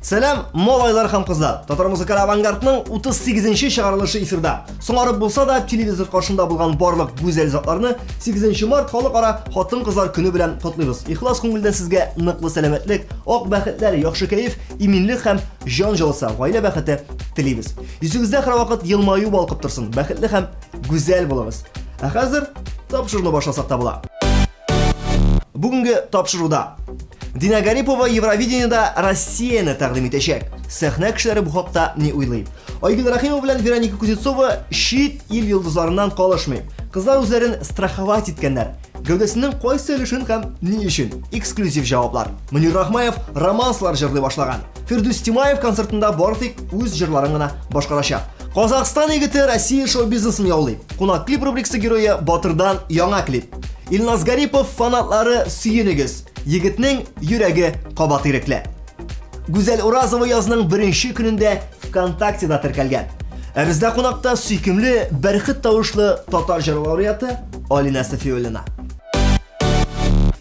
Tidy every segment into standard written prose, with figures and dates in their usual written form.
Сәлем, малайлар һәм кызлар. Татар музыкаль авангардның 38-нче чыгарылышы эфирда. Соңарып булса да телевизор каршында булган барлык гүзәл затларны 8 март халыкара хатын-кызлар көне белән котлыйбыз. Ихлас күңелдән сезгә ныклы сәламәтлек, ак бәхетләр, яхшы кайф, иминлек һәм җан җылысы, гаилә бәхете телибез. Йөзегездә һәр вакыт елмаю балкып торсын, бәхетле һәм гүзәл булыгыз. Ә хәзер тапшыруны башласак та була. Бүгенге тапшыруда Дина Гарипова Евровидениеда Россияны тәкъдим итәчәк. Сәхнә кешеләре бу хакта ни уйлый? Айгөл Рахимова белән Вероника Кузнецова шит ил йолдызларыннан калышмый. Кызлар үзләрен страховать иткәннәр. Гәүдәсенең кайсы өлешен һәм ни өчен? Эксклюзив җаваплар. Мөнир Рахмаев романслар җырлый башлаган. Фирдус Тимаев концертында барлык үз җырларын гына башкарачак. Казакстан егете Россия шоу-бизнесын яулый. Кунак клип рубрикасы герое Батырдан яңа клип. Илназ Гарипов фанатлары сөенегез. Егетнең йөрәге кабат ирекле. Гүзәл Уразова язның 1нче көнендә ВКонтактеда теркәлгән. Ә бездә кунакта сөйкемле, бәрхет тавышлы татар җыр лауреаты Алина Сафиуллина.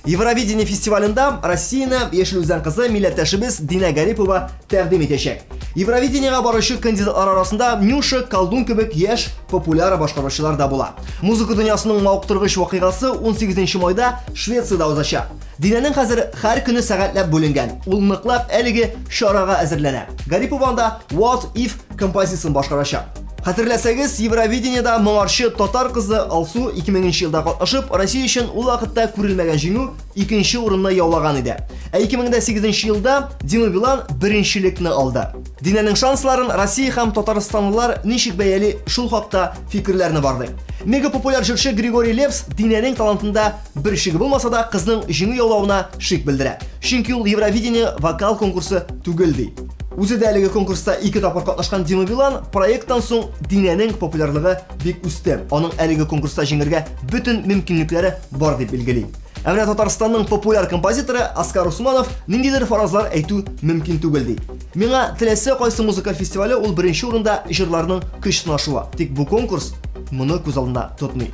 Евровидение фестивалендә Россияны яшел үзән кызы милләттәшебез Дина Гарипова тәкъдим итәчәк. Евровидениегә баручы кандидатлар арасында Нюша, Колдун кебек яшь популяр башкаручылар да була. Музыка дөньясының мавыктыргыч вакыйгасы 18 майда Швециядә узачак. Динәнең хәзер һәр көне сәгатьләп бүленгән. Ул ныклап әлеге шарага әзерләнә. Гарипова анда What If композициясын башкарачак. Хәтерләсәгез, Евровидениеда моңарчы татар кызы Алсу 2000 елда катнашып, Россия өчен ул вакытта күрелмәгән җиңү 2нче урынны яулаган иде. Ә 2008 елда Дима Билан беренчелекне алды. Динәнең шансларын Россия һәм Татарстанлылар ничек бәяли, шул хакта фикерләрне барды. Мега популяр җырчы Григорий Лепс Динәнең талантында бер шиге булмаса да кызның җиңү яулауына шик белдерә. Чөнки ул Евровидение вокал конкурсы түгел ди. Үзе дә әлеге конкурста 2 тапкыр катнашкан Дима Билан проекттан соң Динәнең популярлыгы бик үсте. Аның әлеге конкурста җиңәргә бөтен мөмкинлекләре бар дип билгели. Ә менә Татарстанның популяр композиторы Оскар Усманов ниндидер фаразлар әйтү мөмкин түгел ди. Миңа теләсә кайсы музыкаль фестивале ул беренче урында җырларның көч сынашуы. Тик бу конкурс моны күз алдына тотмый.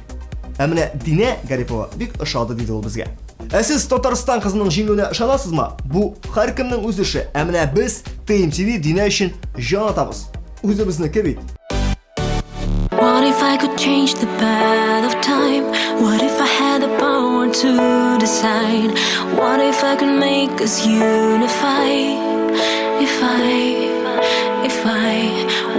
Ә менә Дина Гарипова бик ошады диде ул безгә. Ә сез Татарстан кызының җиңүенә ышанасызмы? Бу һәркемнең үз эше. Ә менә без TMTV Дина өчен җан атабыз. Үзебезнеке бит. What if I could change the path of time? What if I had the power to decide? What if I could make us unify?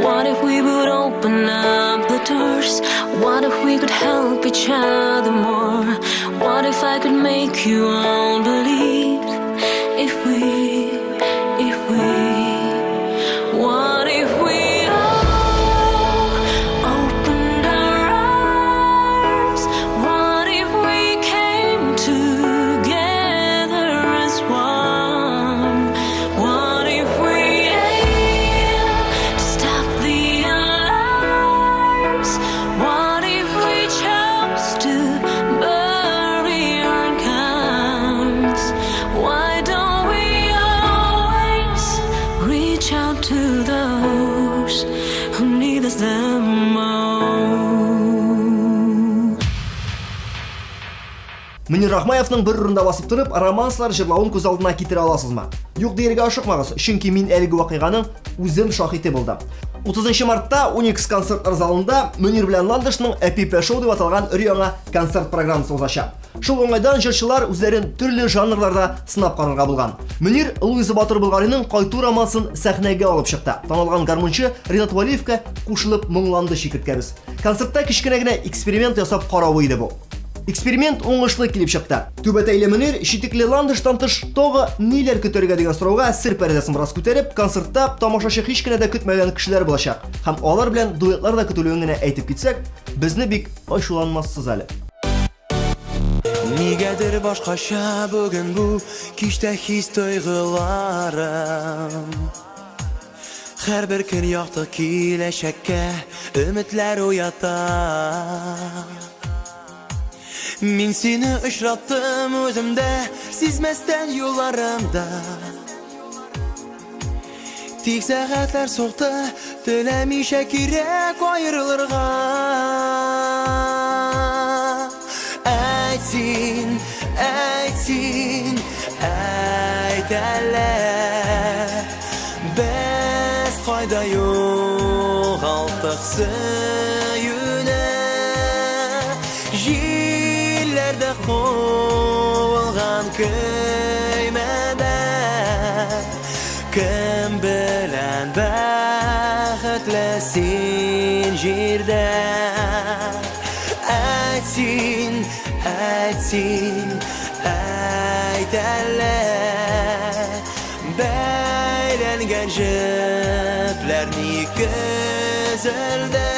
What if we would open up the doors? What if we could help each other more? What if I could make you all believe? If we What if we all opened our arms? What if we came together as one? What if we aimed to stop the alarms? What if we chose to bury our guns? Why don't we always reach out to those who need us the most? Мөнир Рахмаевның бер урында басып торып, романслар җырлавын күз алдына китерә аласызмы? Юк дияргә ашыкмагыз, чөнки мин әлеге вакыйганың үзем шаһиты булдым. 30 мартта Уникс концертлар залында Мөнир белән Ландышның Эпипе шоу дип аталган өр-яңа концерт программасы узачак. Шул уңайдан җырчылар үзләрен төрле жанрларда сынап карарга булган. Мөнир Луиза Батыр Булгариның кайту романсын сәхнәгә алып чыкты. Танылган гармунчы Ринат Валиевка кушылып моңланды шикерткәбез. Концертта кичкенә генә эксперимент ясап каравы иде бу. Эксперимент уңышлы килеп чыкты. Түбәтәйле Мөнир шитекле Ландыштан тыш тагы ниләр көтәргә дигән сорауга сер пәрдәсен бераз күтәреп, концертта тамашачы һич кенә дә көтмәгән кешеләр булачак. Һәм алар белән дуэтлар да көтелүен генә әйтеп китсәк, безне бик ачуланмассыз әле. Нигәдер башкача бүген бу кичтә хис тойгыларым. Һәрбер көн якты киләчәккә өметләр уята. Мин сине очраттым үземдә, сизмәстән юлларымда. Тик сәгатьләр сукты, теләмичә кирәк аерылырга. Әйтсин, әйт әле, Без кайда югалтык сөюне Җилләрдә куылган көймәдә Кем белән бәхетле син җирдә Әйтсин, әйт әле Бәйләнгән җепләр ни көзелдә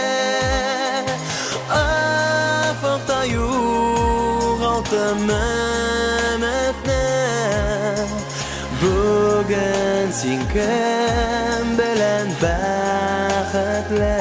Афакта югалтым өметне Бүген син кем белән бәхетле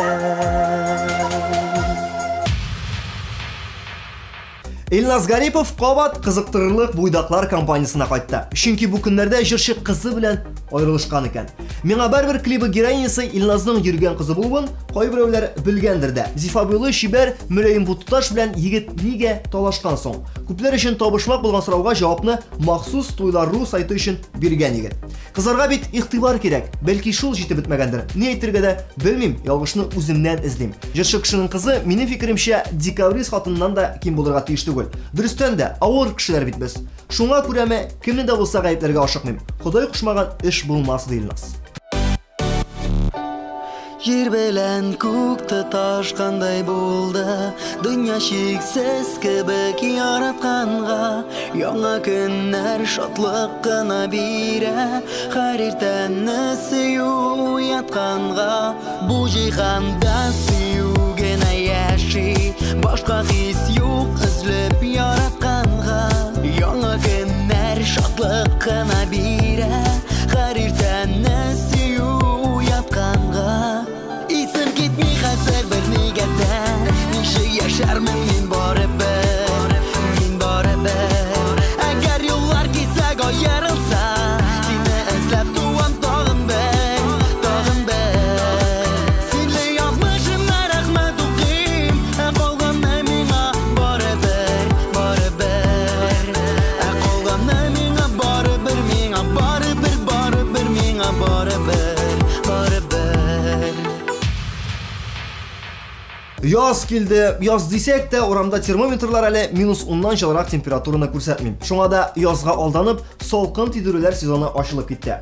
Илназ Гарипов кабат кызыктырырлык буйдаклар компаниясына кайтты. Чөнки бу көннәрдә җырчы кызы белән аерылышкан икән. Миңа барбер клипы героинясы Илназның йөргән кызы булуын кайберәүләр белгәндер дә. Зифа буйлы шибәр мөлаим бу туташ белән егет нигә талашкан соң? Күпләр өчен табышмак булган сорауга җавапны махсус Туйлар.ру сайты өчен биргән егет. Кызларга бит игътибар кирәк. Бәлки шул җитеп бетмәгәндер. Ни әйтергә дә белмим, ялгышны үземнән эзлим. Җырчы кешенең кызы минем фикеремчә декабрист хатыннан да ким булырга тиеш түгел. Дөрестән дә авыр кешеләр бит без. Шуңа күрәме кемне дә булса гаепләргә ашыкмыйм. Ходай кушмаган эш булмас ди Илназ. Җир белән күк тоташкандай булды Дөнья чиксез кебек яратканга Яңа көннәр шатлык кына бирә Һәр иртәне сөю ятканга Бу җиһанда сөю генә яши Башка хис юк эзләп яратканга Яңа көннәр шатлык кына бирә Һәр иртәне сөю ятканга Исем китми хәзер бер нигәдә Ничек яшәрмен мин барыбер Әгәр юллар кисәк аерылса Сине эзләп туам тагын бер Синле язмышымна рәхмәт укыйм Калганны миңа барыбер Калганны миңа барыбер миңа барыбер Яз килде. Яз дисәк тә, урамда термометрлар әле -10-нан җылырак температураны күрсәтми. Шуңа да язга алданып, салкын тидерүләр сезоны ачылып китте.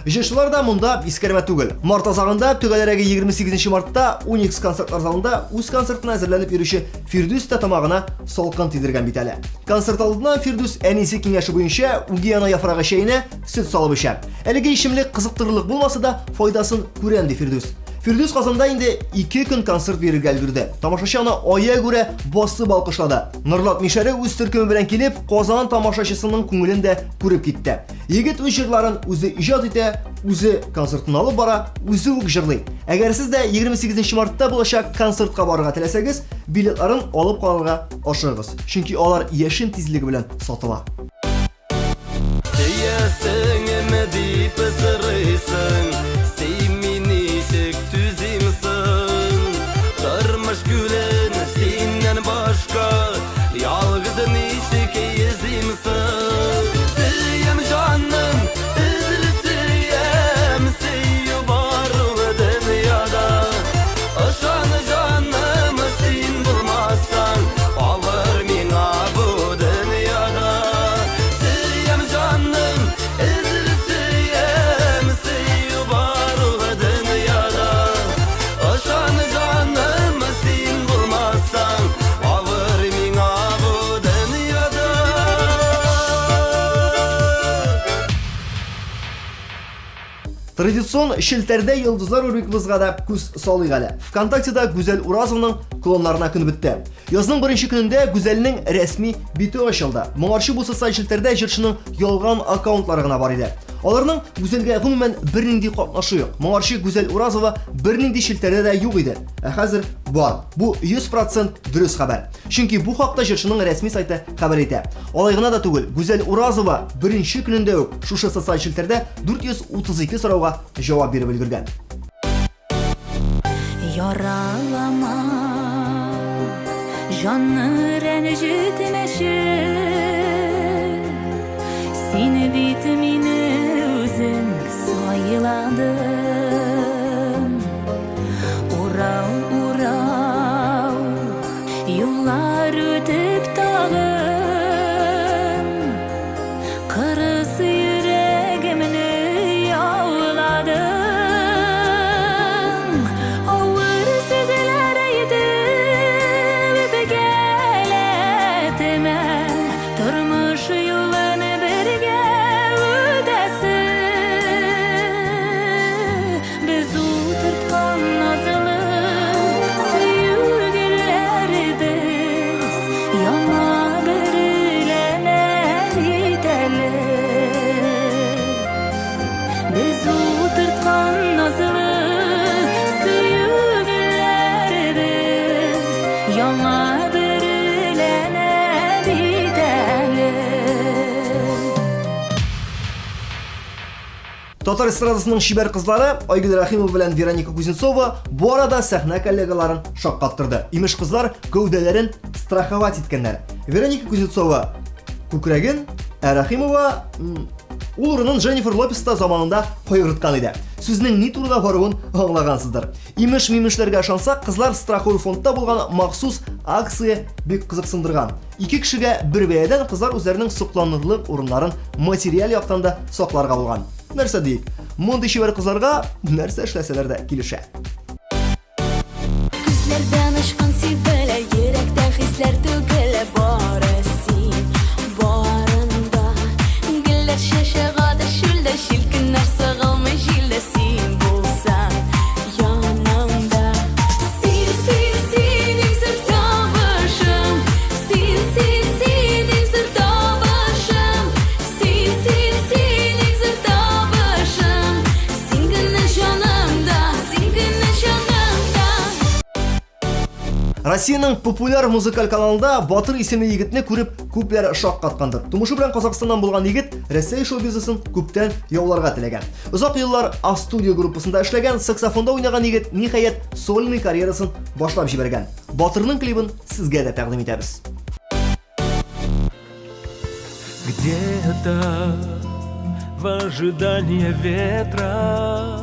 Җырчылар да монда искәрмә түгел. Март азагында төгәләрәге 28 мартта Unix концертлар залында үз концертына әзерләнеп йөрүче Фирдүс тә тамагына салкын тидергән бит әле. Концерт алдыннан Фирдүс әнисе киңәше буенча угиана яфрагы чәенә сөт салып эчә. Әлеге ичемлек кызыктырырлык булмаса да, файдасын күрәм ди Фирдүс. Фирдүс Казанда инде 2 көн концерт бирергә өлгерде. Тамашачы аны ая күрә басып алкышлады. Нырлат Мишәре үз төркеме белән килеп, Казан тамашачысының күңелен дә күреп китте. Егет үз җырларын үзе иҗат итә, үзе концертын алып бара, үзе үк җырлый. Әгәр сез дә 28 мартта булачак концертка барырга теләсәгез, билетларын алып калырга ашыгыз. Чөнки алар яшен тизлеге белән сатыла. Традицион шелтәрдә йолдызлар рубрикабызга да күз салыйк әле. ВКонтактеда Гүзәл Уразованың клоннарына көн бетте. Язның беренче көнендә Гүзәлнең рәсми бите ачылды. Моңарчы бу социаль шелтәрдә җырчының ялган аккаунтлары гына бар иде. Аларның Гүзәлгә гомумән бернинди катнашы юк. Моңарчы Гүзәл Уразова бернинди шелтәрдә дә юк иде. Ә хәзер бар. Бу 100% дөрес хәбәр. Чөнки бу хакта җырчының рәсми сайты хәбәр итә. Алай гына да түгел. Гүзәл Уразова беренче көнендә үк шушы социаль шелтәрдә 432 сорауга җавап биреп өлгергән. Яралама, җанны рәнҗетмәші, сине бит мине үзең ayıladım. Urau, urau, yıllar ötüp dağın, kırısı yüreğimini yağladım. Ağır sözler ayıdım, gel etme, durmuş yolunu birge ödesin. Biz oturtkan nazlı sevgililerimiz, yana birilerine gidelim. Biz oturtkan nazlı sevgililerimiz, yana birilerine gidelim. Татар эстрадасының шибәр кызлары Айгөл Рахимова белән Вероника Кузнецова бу арада сәхнә коллегаларын шаккаттырды. Имеш кызлар гәүдәләрен страховать иткәннәр. Вероника Кузнецова күкрәген, ә Рахимова ул урынын Дженнифер Лопеста заманында кайгырткан иде. Сүзнең ни турыда баруын аңлагансыздыр. Имеш-мимешләргә ышансак, кызлар страховой фондта булган махсус акция бик кызыксындырган. Ике кешегә бер бәядән кызлар үзләренең сокланырлык урыннарын материаль яктан да сакларга булган. Нәрсә диек? Мондый шибәр кызларга нәрсә эшләсәләр дә килешә. Күзләрдән очкан сибелә, йөрәктә хисләр түгел, бары син барында. Гөлләр шәшәгәдә шүлдә, шилкеннәр сыгылмый җилдә, син булсаң янымда. Син, син, син, иң зур табышым. Син, син, син, иң зур табышым. Син, син, син, иң зур табышым. Син генә җанымда, син генә җанымда. Россиянең популяр музыкаль каналында Батыр исемле егетне күреп күпләр шаккаткандыр. Тумышы белән Казакстаннан булган егет Россия шоу-бизнесын күптән яуларга теләгән. Озак еллар А-студио группасында эшләгән, саксофонда уйнаган егет ниһаять сольный карьерасын башлап җибәргән. Батырның клибын сезгә дә тәкъдим итәбез. Где-то в ожидании ветра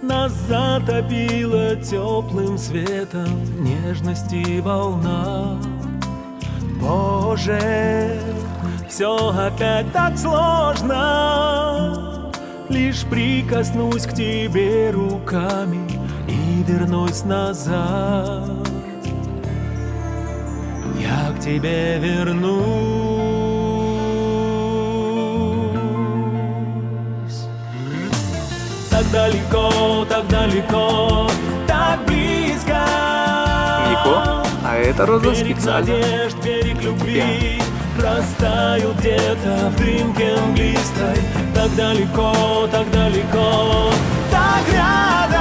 нас затопило теплым светом нежности волна. Боже, все опять так сложно. Лишь прикоснусь к тебе руками и вернусь назад. Я к тебе вернусь. Так далеко, так близко. Нико, а это роза Берег специально. надежд, берег любви растаял где-то в дымке мглистой. Так далеко, так рядом.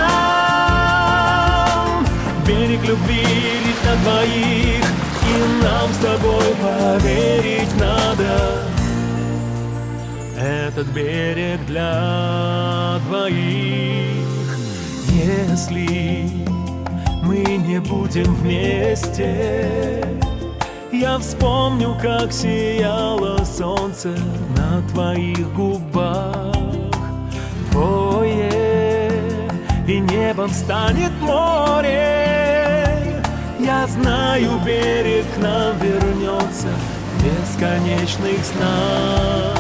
Берег любви лишь на двоих, и нам с тобой поверить надо. Этот берег для двоих. Если мы не будем вместе, я вспомню, как сияло солнце на твоих губах. Твое, и небом станет море. Я знаю, берег к нам вернется в бесконечных снах.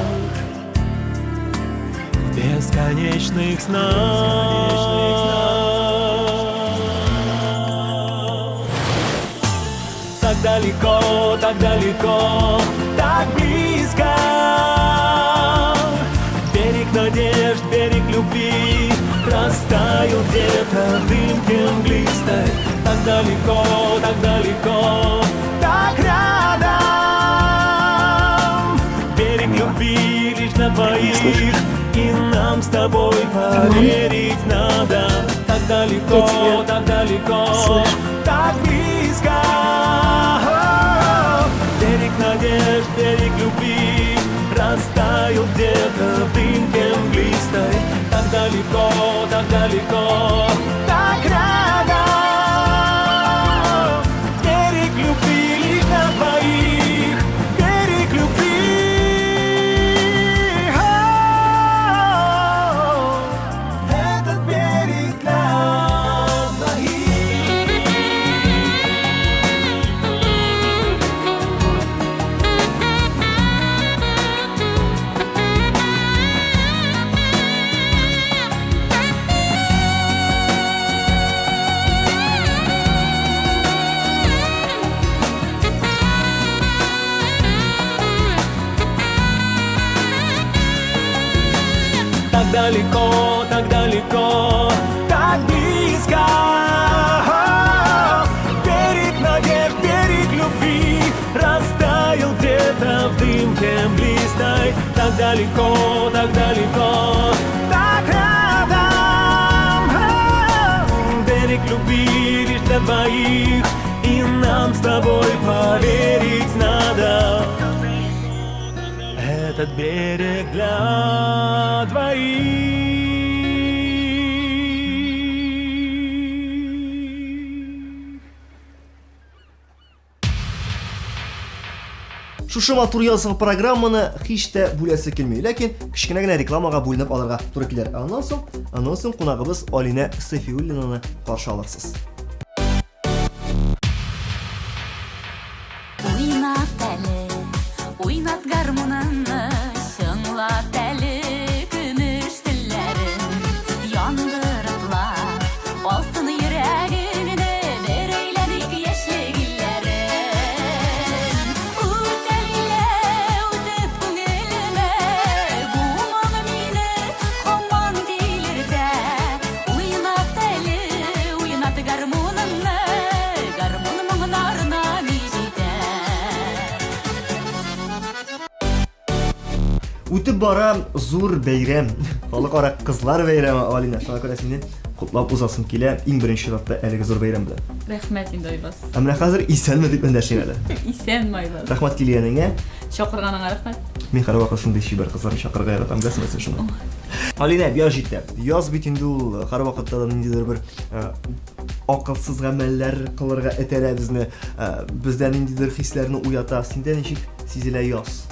В бесконечных снах. Так далеко, так близко. Берег надежд, берег любви растаял где-то в дымке мглистой. Так далеко, так рядом. Берег любви лишь на двоих, и нам с тобой поверить надо. Так далеко, так близко. Берег надежд, берег любви растаял где-то в дымке мглистой. Так далеко, так рядом. Берег любви лишь на двоих, берег любви. так близко. Берег надежд, берег любви растаял где-то в дымке мглистой. Так далеко, так рядом. Берег любви лишь для двоих, и нам с тобой поверить надо. Этот берег для двоих. Шушы матур язгы программаны һич тә бүләсе килми, ләкин кичкенә генә рекламага бүленеп алырга туры килер. Аннан соң кунагыбыз Алинә Сафиуллинаны каршы алырсыз. Уйнат әле, уйнат гармуныңны, шыңлат әле көмеш телләрен, яндырыплар, алтын йөрәгеңне бәрейләдек яшьлек илләрен. Үтәллә, үтеп күңелемә, бу моңы мине һаман тилердә. Уйнат әле, уйнат гармуныңны, гармун моңнарына җитә. Үтеп бара зур бәйрәм. Халыкара кызлар бәйрәме Алина. Шуңа күрә сине кутлап узасым килә. Иң беренче чиратта әлеге зур бәйрәм белән. Рәхмәт инде Айбас. Ә менә хәзер исәнме дип эндәшим әле. Исән Айбас. Рәхмәт килгәнеңә. Чакырганыңа рәхмәт. Мин һәрвакыт шундый чибәр кызларны чакырга яратам, беләсеңме син шуны? Алина, яз җитә. Яз бит инде ул һәрвакытта да ниндидер бер акылсыз гамәлләр кылырга этәрә безне. Бездә ниндидер хисләрне уята. Синдә ничек сизелә яз?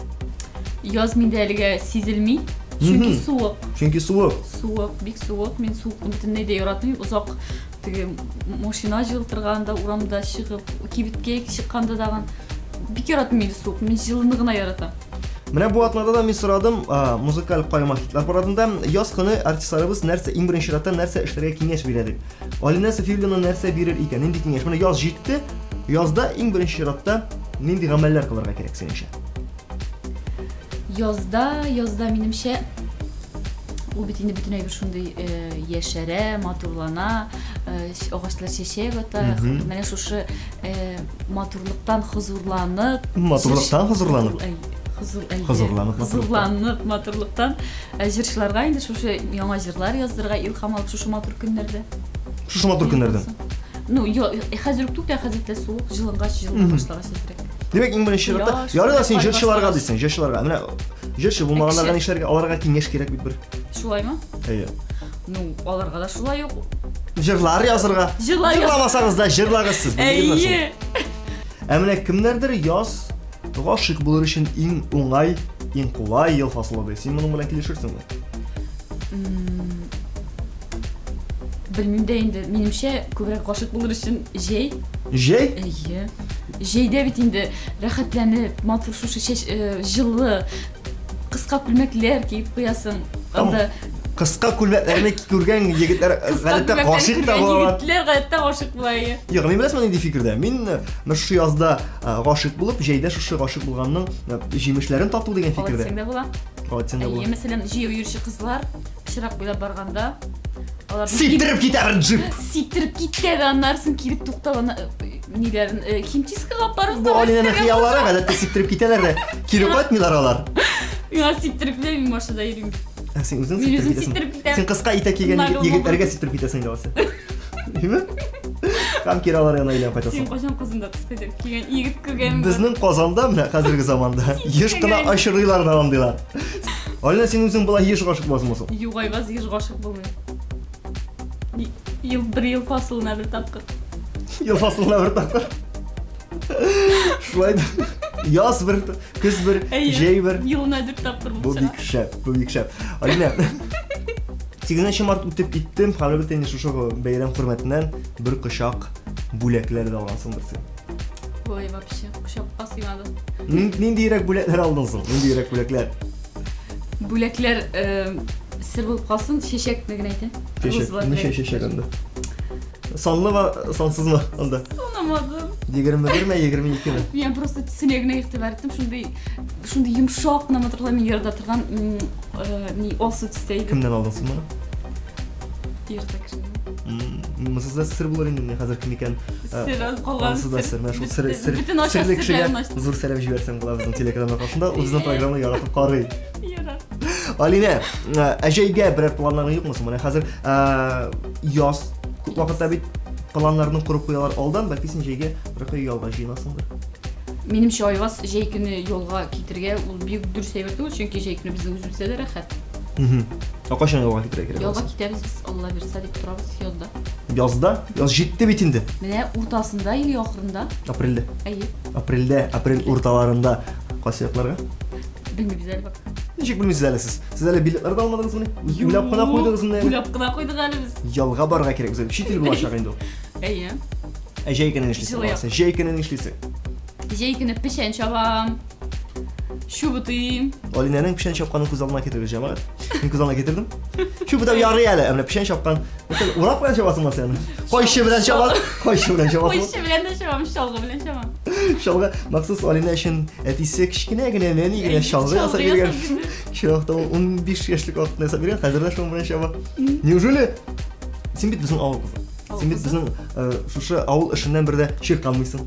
Яз миндә әлегә сизелми. Чөнки суык. Чөнки суык. Суык, бик суык. Мин суыкны бөтенләй дә яратмыйм. Узак теге машина җылтырганда, урамда чыгып, кибеткә чыкканда дагы бик яратмыйм суык. Мин җылыны гына яратам. Менә бу атнада да мин сорадым, музыкаль кайма хитлар парадында яз көне артистларыбыз нәрсә иң беренче чиратта нәрсә эшләргә киңәш бирә дип. Алина Сафиуллина нәрсә бирер икән? Нинди киңәш? Менә яз җитте. Язда иң беренче чиратта нинди гамәлләр кылырга кирәк синеңчә? Язда минемчә ул бит инде бөтенләй бер шундый яшәрә, матурлана, агачлар чәчәк ата. Менә шушы матурлыктан хозурланып, хозурланып, матурлыктан җырчыларга инде шушы яңа җырлар яздырга илһам алып шушы матур көннәрдә. Шушы матур көннәрдән. Ну, хәзер үк түк тә хәзер суык, җылынгач башлагач хәзер. Демәк, иң беренче чиратта ярый да син җырчыларга дисең, җырчыларга. Менә җырчы булмаганнарга нишләргә, аларга киңәш кирәк бит бер. Шулаймы? Әйе. Ну, аларга да шулай ук. Җырлар язырга. Җырламасагыз да җырлагыз сез. Әйе. Ә менә кемнәрдер яз гашык булыр өчен иң уңай, иң кулай ел фасылы. Син моның белән килешерсеңме? Белмим дә инде, минемчә күбрәк гашык булыр өчен җәй. Җәй? Әйе. Җәйдә бит инде рәхәтләнеп, матур шушы җылы кыска күлмәкләр киеп куясың. Анда Кыска күлмәкләрне күргән егетләр гадәттә гашык та була. Егетләр гадәттә гашык була. Юк, мин беләсем нинди фикердә. Мин шушы язда гашык булып, җәйдә шушы гашык булганның җимешләрен тату дигән фикердә. Сеңдә була. Сеңдә була. Әйе, мәсәлән, җыю йөрүче кызлар пычрак буйлап барганда алар Сиктереп китә бер джип. Сиктереп китә дә аннарсын килеп туктаган ниләрен химчисткага барып Бу Алинаның хыяллары гадәттә сиктереп китәләр дә кире кайтмыйлар алар. Миңа сиктереп дә мин машинада йөрим. Син үзең Мин үзем сиктереп сиктереп китәсең. китәм. Син кыска итә кигән егетләргә сиктереп китәсең дә алса. Димме? Кам киралар янына әйләнеп Син кайтасың. кашан кызында кыска итеп кигән егет күргәнем. Безнең Казанда менә хәзерге заманда еш кына ашырыйлар да андыйлар. Алина, син үзең була еш гашык буласыңмы соң? Юк, Айбаз еш гашык булмый. Бер ел фасылына бер тапкыр. Ел фасылына бер тапкыр. Шулай яз бер, көз бер, җәй бер. Елына 4 тапкыр Бу булса. бик шәп, бу бик шәп. Алина, 8 март үтеп киттем, һәм бит инде шушы бәйрәм хөрмәтеннән бер кочак бүләкләр дә алгансыңдыр син. Ой, вообще, кушап басыймады. Ниндирәк бүләкләр алдың соң? Ниндирәк бүләкләр? Бүләкләр сер булып калсын, чәчәкне генә әйтәм. Ничә чәчәк анда? Санлы ва сансызмы анда? Санамадым. 21 ме, 22 ме? Мен просто түсінегіне игътибар еттім. Шундай йомшак, матурлар мен ярата торган не осы түстейді. Кімден алдың сен мұны? Ерте кішкене. Мысызда сыр болар енді, мен қазір кім екен? Сыр алып қалған. Мысызда сыр, мен шул Бүтін аша сірлі кішіге сырларын аштым. зор сәлем жіберсем қыла біздің телеканал қасында, біздің программаны яратып қарый. Ерте. Алина, әжейге бірер планларың жоқ мұсың? Міне қазір яз көп уақытта бит планларының құрып қоялар алдан, бәлки сен жейге бір қой ялға жиынасыңдар. Менімше айвас жай күні жолға кетірге ол бек дұрыс әйбір түгіл, чөнки жай күні біздің өзімізде де рахат. Қашан ялға кетірге керек Жолға болсын? кетеміз біз, Алла берса деп тұрабыз язда. Язда? Яз жетті бит енді. Менә уртасында или ақырында? Апрельде. Әйе. Апрель урталарында қасиятларға? Білмейміз әлі бак. Нешек білмейсіз әлі сіз? Сіз әлі билетларды алмадыңыз міне? Уйлап қана қойдыңыз міне? Уйлап қана қойдық әлі біз. Ялға барға керек біз. Шетел болашақ енді ол. Әйе. Жейкінен ішлейсің Жылы. баласы. Жейкінен ішлейсің. Жай күні пішен шабам. Шубытым. Алинәнің пішен шапқанын көз алдына кетірді жамағат. Мен көз алдына кетірдім. Шу бұда яры әлі. Әміне пішен шапқан. Урап білән шабасың ба сені? Қойшы білән шабасың. Қойшы білән шабасың. Қойшы білән де шабам, шалғы білән шабам. Шалға мақсус Алина үшін әтесі кішкене гіне нәні гіне шалғы ясап берген. Шалғыда 15 яшьлік уақытын ясап берген. Қазір де шоң білән шаба. Неужели? Сен бит біздің ауыл қызы. Сен бит біздің шушы ауыл ішінен бірде шер қалмайсың.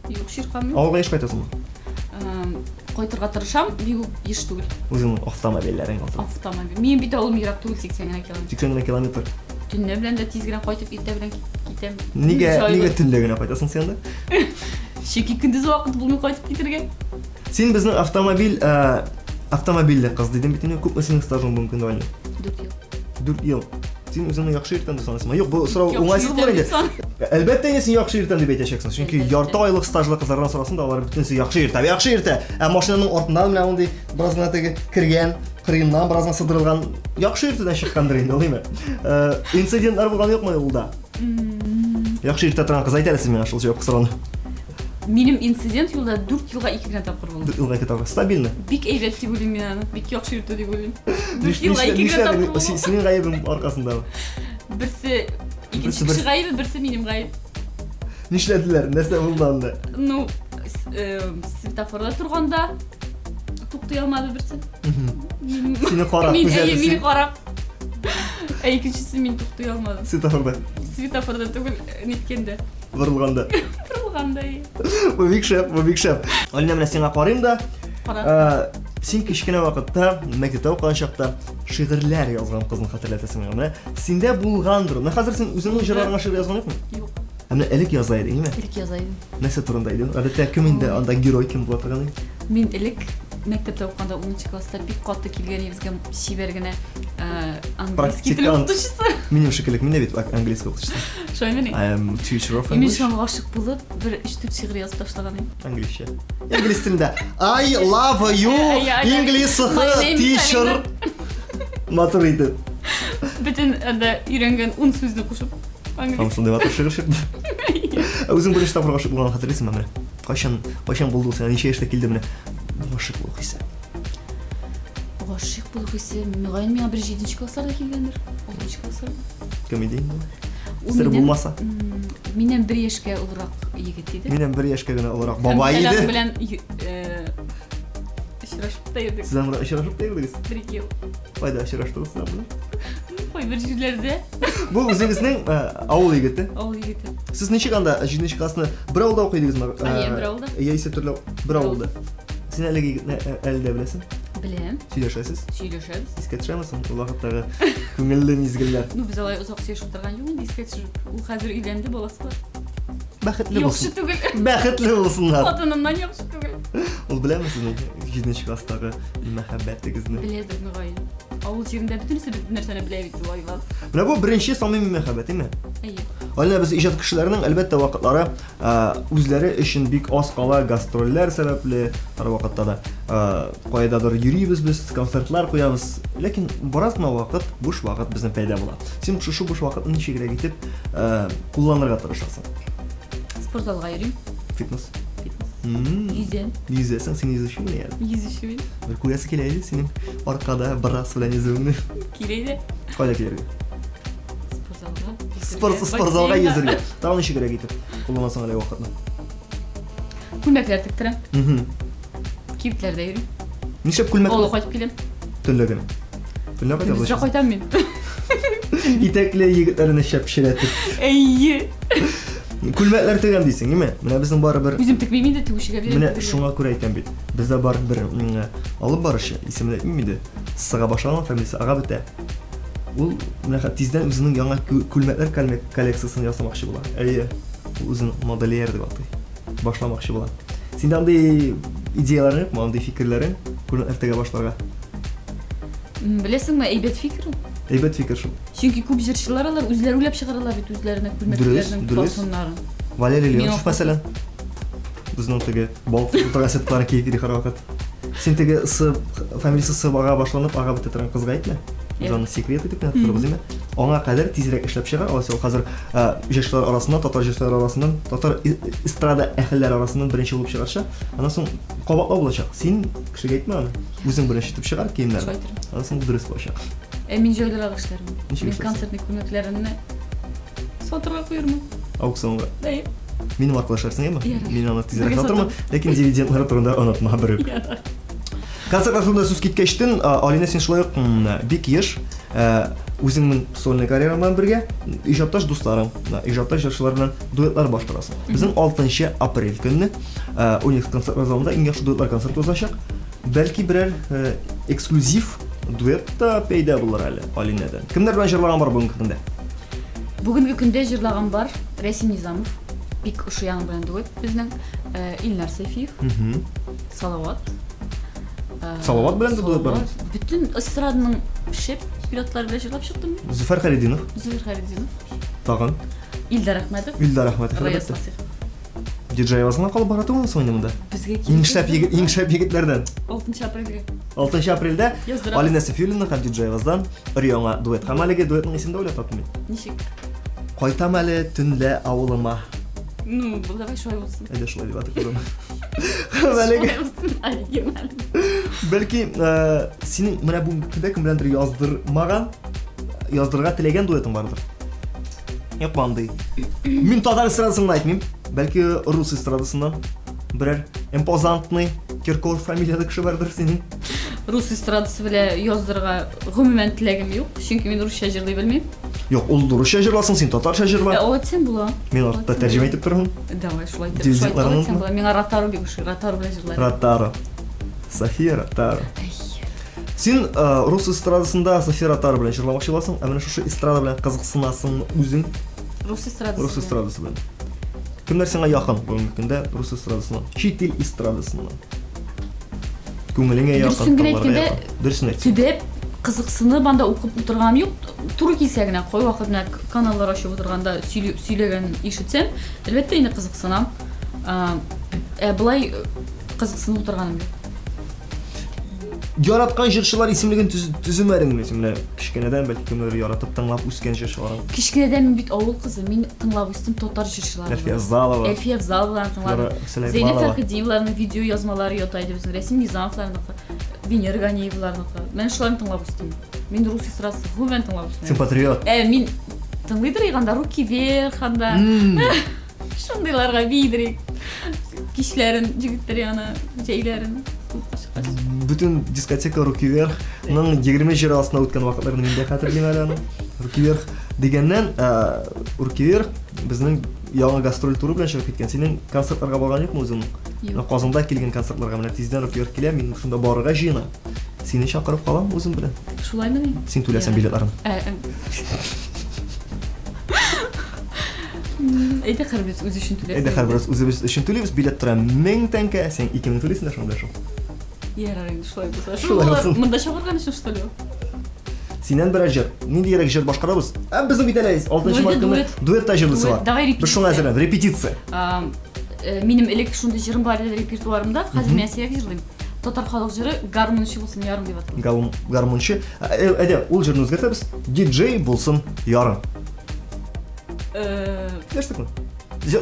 Жоқ, ширқам мен. Ауылға еш қайтасың ба? Қойтырға тырышам, бек еш түгіл. Өзіңнің автомобильдерің алды. Автомобиль. Мен бит ауылым ирақ түгіл 80 километр. 80 километр. Түнне білән де тезгірен қойтып, ерте білән кетем. Неге түнде генә қайтасың сен де? Шеки күндіз уақыт булмай қойтып кетерге. Сен біздің автомобильді қыз дедің бит, көп сенің стажың мүмкін әлі. 4 ел. 4 ел. Сен өзіңнің яқшы ертен санасың ба? Жоқ, бұл сұрау оңайсыз бұл енді. Әлбәттә сен яқшы ертен деп әйтәчәксің. Чөнки ярты айлық стажлы кызлардан сорасын да алар бөтенсе яқшы ерте. Машинаның артыннан менә мондый бераз гына теге кергән, кырыеннан бераз гына сыдырылган яқшы ертедән чыккандыр инде, алаймы? Инцидентлар булган юкмы юлда? Яқшы ерте торган кыз әйт әле син миңа шул җавап сорауны. Минем инцидент юлда 4 елга 2 генә тапкыр булды. 4 елга тапкыр. Стабильно. Бик әйбәт дип уйлыйм мин аны. Бик яхшы йөртә дип уйлыйм. 4 елга 2 генә тапкыр булды. Синең гаебең аркасында. Берсе икенче кеше гаебе, берсе минем гаеб. Нишләделәр? Нәрсә булды анда? Ну, светофорда торганда туктай алмады берсе. Сине карап, күзәле. Мине карап. Икенчесе мин туктай алмадым. Светофорда. Светофорда түгел, ниткәндә. Вырылганда. Вырылгандай. Бу бик шәп. Алина, менә сиңа карыйм да. Син кичкенә вакытта мәктәптә укыган чакта шигырьләр язган кызны хәтерләтәсең менә. Синдә булгандыр. Менә хәзер син үзеңнең җырларыңа шигырь язган юкмы? Юк. Менә элек яза идең, ниме? Элек яза идем. Нәрсә турында идең? Гадәттә кем инде анда герой кем була торган иде? Мин элек мәктәптә укыганда 10 класста бик каты килгән безгә шибәр генә английский тел укытучысы. Минем шикелек, мине бит английский укытучысы. Шаймени. I am teacher of Имеш English. аны гашык булып, бер 3-4 шигырь язып ташлаган идем. Английча. Инглиз телендә. I love you English teacher. Матур иде. Бөтен анда өйрәнгән 10 сүзне кушып английский. Там шундый матур шигырь чыкты. Үзең беренче тапкыр гашык булган хәтерлисеңме менә? Кайчан булды син? Ничә яшьтә килде менә? Гашык булу хисе. Гашык булу хисе миңа бер 7нче классларда килгәндер. 6нчы классларда. Кем иде? Сер булмаса. Миннән 1 яшькә улрак егет иде. Миннән 1 яшькә генә олорак бабай иде. Һәм белән очрашып та идек. Сез аңа очрашып та идегез? 1 ел. Кайда очраштыгыз сез белән? Кой бер җирләрдә. Бу үзегезнең авыл егете. Авыл егете. Сез ничек анда 7нче классны бер авылда укыйдыгызмы? Бер авылда. Яисә төрле бер авылда. Син әлеге егетне әле дә беләсең? Беләм. Сөйләшәсез? Сөйләшәбез. Искә төшәмесең ул вакыттагы күңелле мизгелләр? Ну без алай озак сөйләшеп торган юк инде искә төшеп. Ул хәзер өйләнде, баласы бар. Бәхетле Яхшы булсын. түгел. Бәхетле булсыннар. Хатыныннан яхшы түгел. Ул беләме сезнең 7нче класстагы мәхәббәтегезне? Беләдер мөгаен. Авыл җирендә бөтенесе нәрсәне белә бит ул айваз. Менә бу беренче самими мәхәббәт, име? Әйе. Алина, без иҗат кешеләренең әлбәттә вакытлары үзләре өчен бик аз кала, гастрольләр сәбәпле һәр вакытта да кайдадыр йөрибез без, концертлар куябыз. Ләкин бераз гына вакыт, буш вакыт безнең пәйда була. Син шушы буш вакытны ничегрәк итеп кулланырга тырышасың? Спортзалга йөрим. Фитнес. Йөзәм. Йөзәсең, син йөзүчеме яңа? Йөзүчүмүн. Бер күрәсе килә иде синең аркада брас белән йөзүеңне. Киләйде. Кайда килергә? Спортзалга. Спортзалга йөзәргә. Тагын ничегрәк итеп кулланасың әле вакытны? Күлмәкләр тектерәм. Кибетләрдә йөрим. Ничек күлмәк? Авылга кайтып киләм. Төнлә генә. Bilmem kaç Bizde koytan men. İtekli yigitlerini şep pişiretip. Eyyi. Kulmetler tegen deysin, değil mi? Mine bizim bar bir Bizim tıkmayayım da tuguşuga verelim. Mine şuna göre aytan bit. Bizde bar bir alıp barışı isimli miydi? Sığa başlanan familiyası ağa bite. Ул мына тиздән үзенең яңа күлмәкләр коллекциясын ясамакчы була. Әйе, үзен модельер дип атый. Башламакчы була. Синдә андый идеяларың, андый фикерләрең күлмәкләргә башларга. Беләсеңме, әйбәт фикер. Әйбәт фикер шул. Чөнки күп җырчылар алар үзләре уйлап чыгаралар бит үзләренә күлмәкләрнең Дөрес. фасоннарын. Валерий Мин Леонтьев мәсәлән. Безнең теге бал фотографиялары кайфи һәрвакыт. Син теге фамилиясы сыбага башланып, ага бит торган кызга әйтмә. Biz onu sekret edip ne yaptırırız değil mi? Ona kadar tezrek işlep çıkar. O hazır jeşler arasından, Tatar jeşler arasından, Tatar estrada ehiller arasından birinci olup çıkarsa, ondan sonra qabatla olacak. Sen kişiye gitme onu. Özün birinci tutup çıkar kiyimler. Ondan sonra dürüst olacak. Min joylar alışlarım. Nişe Min göstersin? konsertlik күлмәкләренне satırga koyurmu? Auksionga. Değil. Benim arkadaşlarsın değil mi? Yarar. Benim onu tezrek Birge atırma. satalım. Lakin dividendları turunda unutma bürüp. Konser aslında söz ketkeçtin. Alina sen şulay bik еш. Үзеңнең сольный карьераң бергә иҗатташ дусларың, иҗатташ җырчылар белән дуэтлар башкарасың. Безнең 6 апрель көнне Уникс концерт залында иң яхшы дуэтлар концерты узачак. Бәлки берәр эксклюзив дуэт та пәйда булыр әле Алинадан. Кемнәр белән җырлаган бар бүгенге көндә? Бүгенге көндә җырлаган бар Рәсим Низамов, бик ошыяң белән дуэт безнең Илнар Сәфиев, Салават. Салават белән дә дуэт бар. Bütün эстраданың шеп пилотлары белән җырлап чыктым мин. Зөфәр Халидинов, Зөфәр Халидинов, тагын Илдар Әхмәтов, Илдар Әхмәтов. Раяз Фасих. Диджей Вазна калып бара түгел соңында. Безгә Иң шәп егетләрдән. 6 апрельгә. 6 апрельдә Яздырам. Алина Сәфиуллина һәм Диджей Ваздан Риоңа дуэт. Һәм әлеге дуэтның исемен дә уйлап таптым мин. Ничек? Кайтам әле төнлә авылыма. Ну, бу давай шулай булсын. Әйдә шулай дип атык булам. Әлеге бәлки синең менә бу көндә кем беләндер яздырырга теләгән дуэтың бардыр. Япмандый. Мин татар эстрадасынан әйтмим. Бәлки рус эстрадасыннан берәр импозантный Киркоров фамилиялы кеше бардыр синең. Рус эстрадасы белән яздырырга гомумән теләгем юк, чөнки мин русча җырлый белмим. Юк, ул русча җырласын, син татарча җырла. О, сен була. Мин артта тәрҗемә итеп торам. Давай, шулай итеп. Дивизитларның Сен була. Миңа Ратару бик ошый, Ратару белән җырлый. Ратаро. София Ратаро. Син рус эстрадасында София Ратаро белән җырламакчы буласың, ә менә шушы эстрада белән кызыксынасың үзең Рус эстрадасы. рус эстрадасы белән. Кемнәр сиңа якын бүгенге көндә рус эстрадасыннан? Чит ил эстрадасыннан. Күңелеңә якын. Дөресен генә әйткәндә, Дөресен әйт. төбәп кызыксынып анда укып утырган юк. Туры килсә генә кой вакыт менә каналлар ачып утырганда сөйләгән ишетсәм, әлбәттә инде кызыксынам. Булай кызыксынып утырганым юк. Яраткан җырчылар исемлеген төзүмәрең менә кичкенәдән бәлки кемнәр яратып тыңлап үскән җырчылар. Кичкенәдән мин бит авыл кызы, мин тыңлап үстем татар җырчыларын. Әлфия Залова. Әлфия Залованы тыңладым. Сәләй Зәйнәп Балова. Фәрхетдиевларның видео язмалары ята иде безнең Рәсим Низамовларныкы, Венера Ганиевларныкы. Мен шуларны тыңлап үстем. Мин рус эстрадасы гомумән тыңлап үстем. Син патриот. Мин тыңлыйдыр яганда руки вверх анда. Шундыйларга бидирик. Кичләрен, җегетләр яна, җәйләрен. Бүтән дискотека Руки Вверхның 20 җыр астына үткән вакытларны мин дә хәтерлим әле аны. Руки Вверх дигәннән Руки Вверх безнең яңа гастроль туры белән чыгып киткән. Синең концертларга барган юкмы үзең? Юк. Казанда килгән концертларга менә тиздән Руки Вверх килә, мин шунда барырга җыена. Сине чакырып калам үзем белән. Шулаймы ди? Син түләсәң билетларын. Әйдә хәрбез үз өчен түләсәң. Әйдә һәрбез үзебез өчен түлибез, билет тора 1000 тәңкә, син 2000 түлисең дә шунда шул. Ярар инде шулай булса. Шулай булсын. Монда чыгарган өчен что ли? Синнән берәр җыр. Ниндирәк җыр башкарабыз? Безнең бит әле 6 мартта дуэт та җырлыйсы бар. Давай Без шуңа әзерлән, репетиция. Минем элек шундый җырым бар иде репертуарымда, хәзер мен сирәк җырлыйм. Татар халык җыры гармончы булсын ярым дип аталар. Гармончы. Әйдә, ул җырны үзгәртәбез. Диджей булсын ярым. Яштыкмы?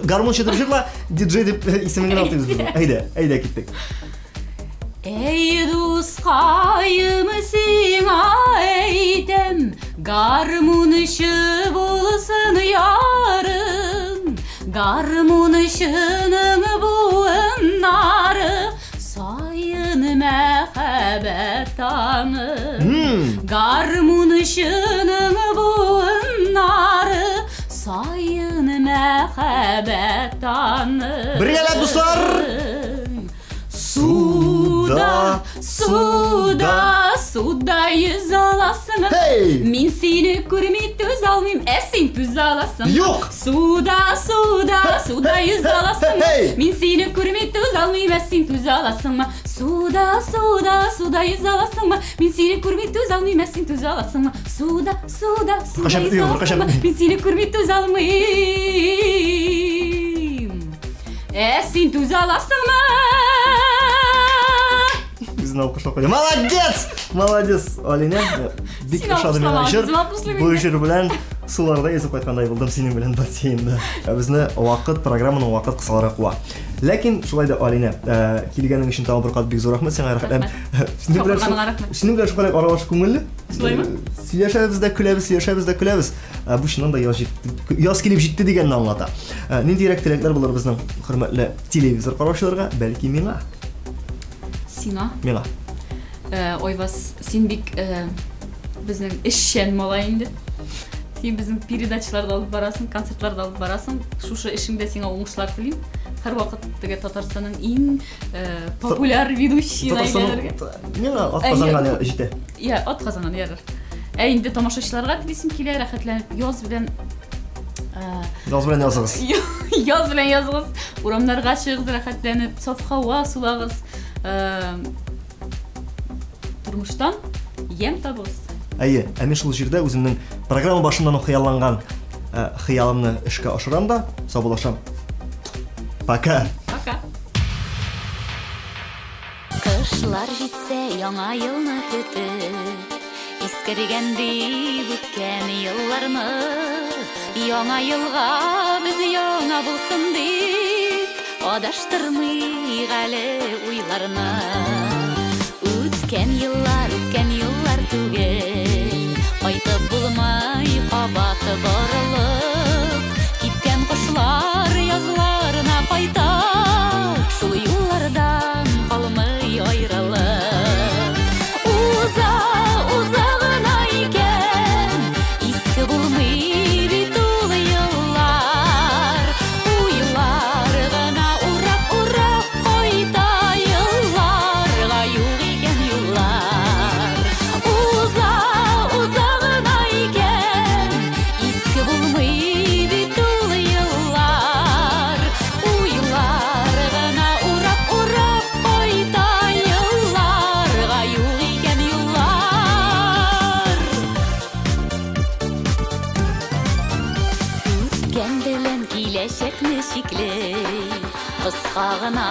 Гармончы дип җырла, диджей дип исемен алтыбыз. Әйдә киттек. Ey дускайым сиңа әйтәм, гармончы булсын ярым, гармончының буыннары сайын мәхәббәт мәхәббәт таңы гармун ышының буыннары сайын мәхәббәт таңы Бергәләп, дуслар! Суда, суда, суда yüz alasın. Hey! Min seni көрмей төз алмайм, сен төз аласың. Yok! Суда, суда, суда yüz alasın. Hey! Min seni көрмей төз алмайм, сен төз аласың. Суда, суда, суда yüz alasың. Min seni көрмей төз алмайм, сен төз аласың. Суда, суда, суда Қашан yüz бітпейді, alasың. қашан бітпейді. Min seni көрмей төз алмайм. Сен төз аласың. Біздің алқышлап қойды. Молодец! Молодец, Алина. Бик Сен ошады мен алқышламаған, жыр. өзім алқышламаймын. Бұл жыр белән суларда есіп қайтқандай болдым сенің белән бассейнда. Безне вакыт, программаның вакыт кысаларак куа. Ләкин шулай да Алина, килгәнең өчен тагын бер кат бик зур рәхмәт сиңа. Рәхмәт. Шакырганыңа рәхмәт. Синең белән шулай аралашып күңелле. Шулаймы? Сөйләшәбез дә көләбез. Бу чыннан да яз килеп җитте дигәнне аңлата. Ниндирәк теләкләр булыр безнең хөрмәтле телевизор караучыларга, бәлки миңа. Сиңа. Миңа. Ойбас, сен бик біздің ішшен малай инде. Сен біздің передачаларды алып барасың, концертларды алып барасың. Шушы ішіңде сеңа оңышлар тілейм. Һәр вакыт теге Татарстанның иң популяр ведущийна әйләнергә. Миңа атказанган җитә. Я, атказанган ярар. Инде тамашачыларга телисем килә, рәхәтләнеп яз белән Языгыз. яз белән языгыз. Урамнарга чыгыз, рәхәтләнеп, саф һава сулагыз. Тормыштан ем табыз. Әйе, мен шул җирдә үземнең программа башыннан хыялланган хыялымны эшкә ашырам да, саубуллашам. Пока. Пока. Кышлар җитсә яңа елны көтеп, искергәнди үткән елларны, яңа елга без яңа булсын дип, адаштырмый әле уйларны. Үткән еллар түгел, кайтып булмай кабат борылып, киткән кошлар язларына кайта, шул юллардан калмый айрылып. Уза гына икән, иске булмый бит ул еллар, уйлар гына урап кайта елларга юк икән юллар. Уза гына икән, иске булмый бит ул еллар, уйлар гына урап кайта елларга юк икән юллар. Үткән белән киләчәкне чиклей, кыска гына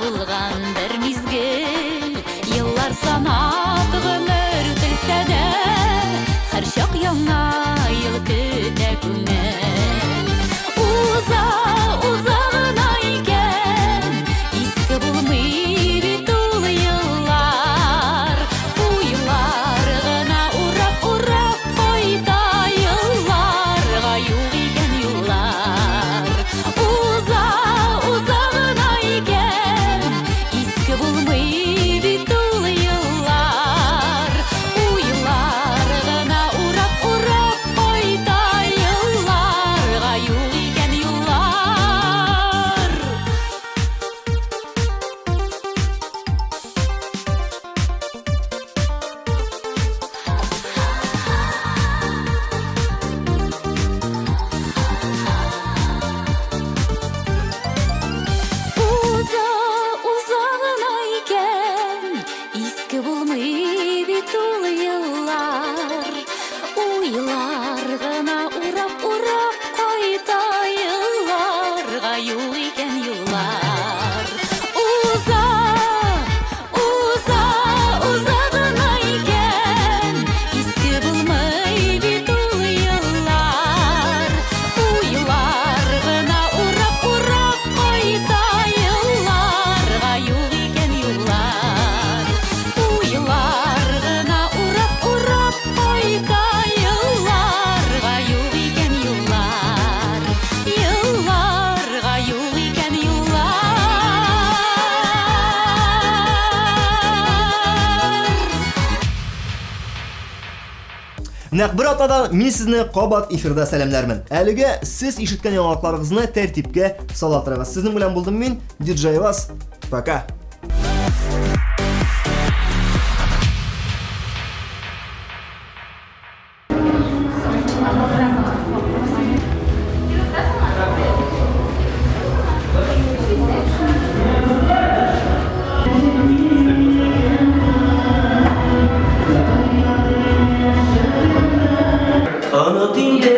булган бер мизгел, еллар санап гомер үтелсә дә, һәр чак яңа ел көтә күңел. Уза гына икән, иске булмый бит ул еллар, уйлар гына урап кайта елларга юк икән юллар. Уза гына икән, иске булмый бит ул еллар, Нәкъ бер атадан мин сезне кабат эфирда сәламләрмен. Әлегә сез ишеткән яңалыкларыгызны тәртипкә сала торыгыз. Сезнең белән булдым мин, диджей Вас. Пока. Unut indi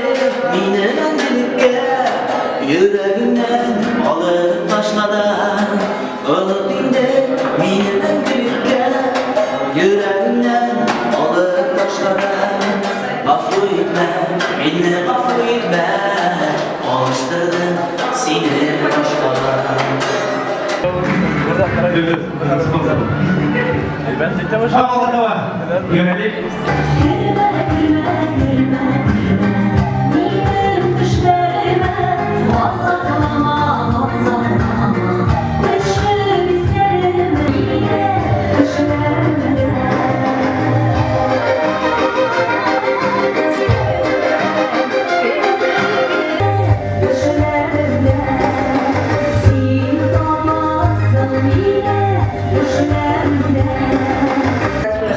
meni manzilikka Yuragimdan olib tashladan Unut indi meni manzilikka Yuragimdan olib tashladan G'afur etma, meni g'afur etma Olishtirdim seni boshqadan Ben de tamam. Yönelik.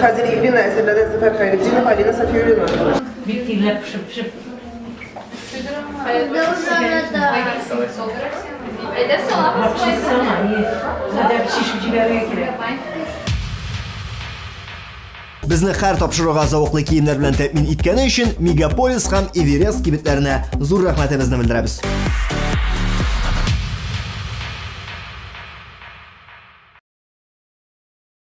Hazır İbni Nazir'de Zafer Hayrettin'in haline satıyorlar. Безне һәр тапшыруга зауыклы киемнәр белән тәэмин иткәне өчен Мегаполис һәм Эверест кибетләренә зур рәхмәтебезне белдерәбез.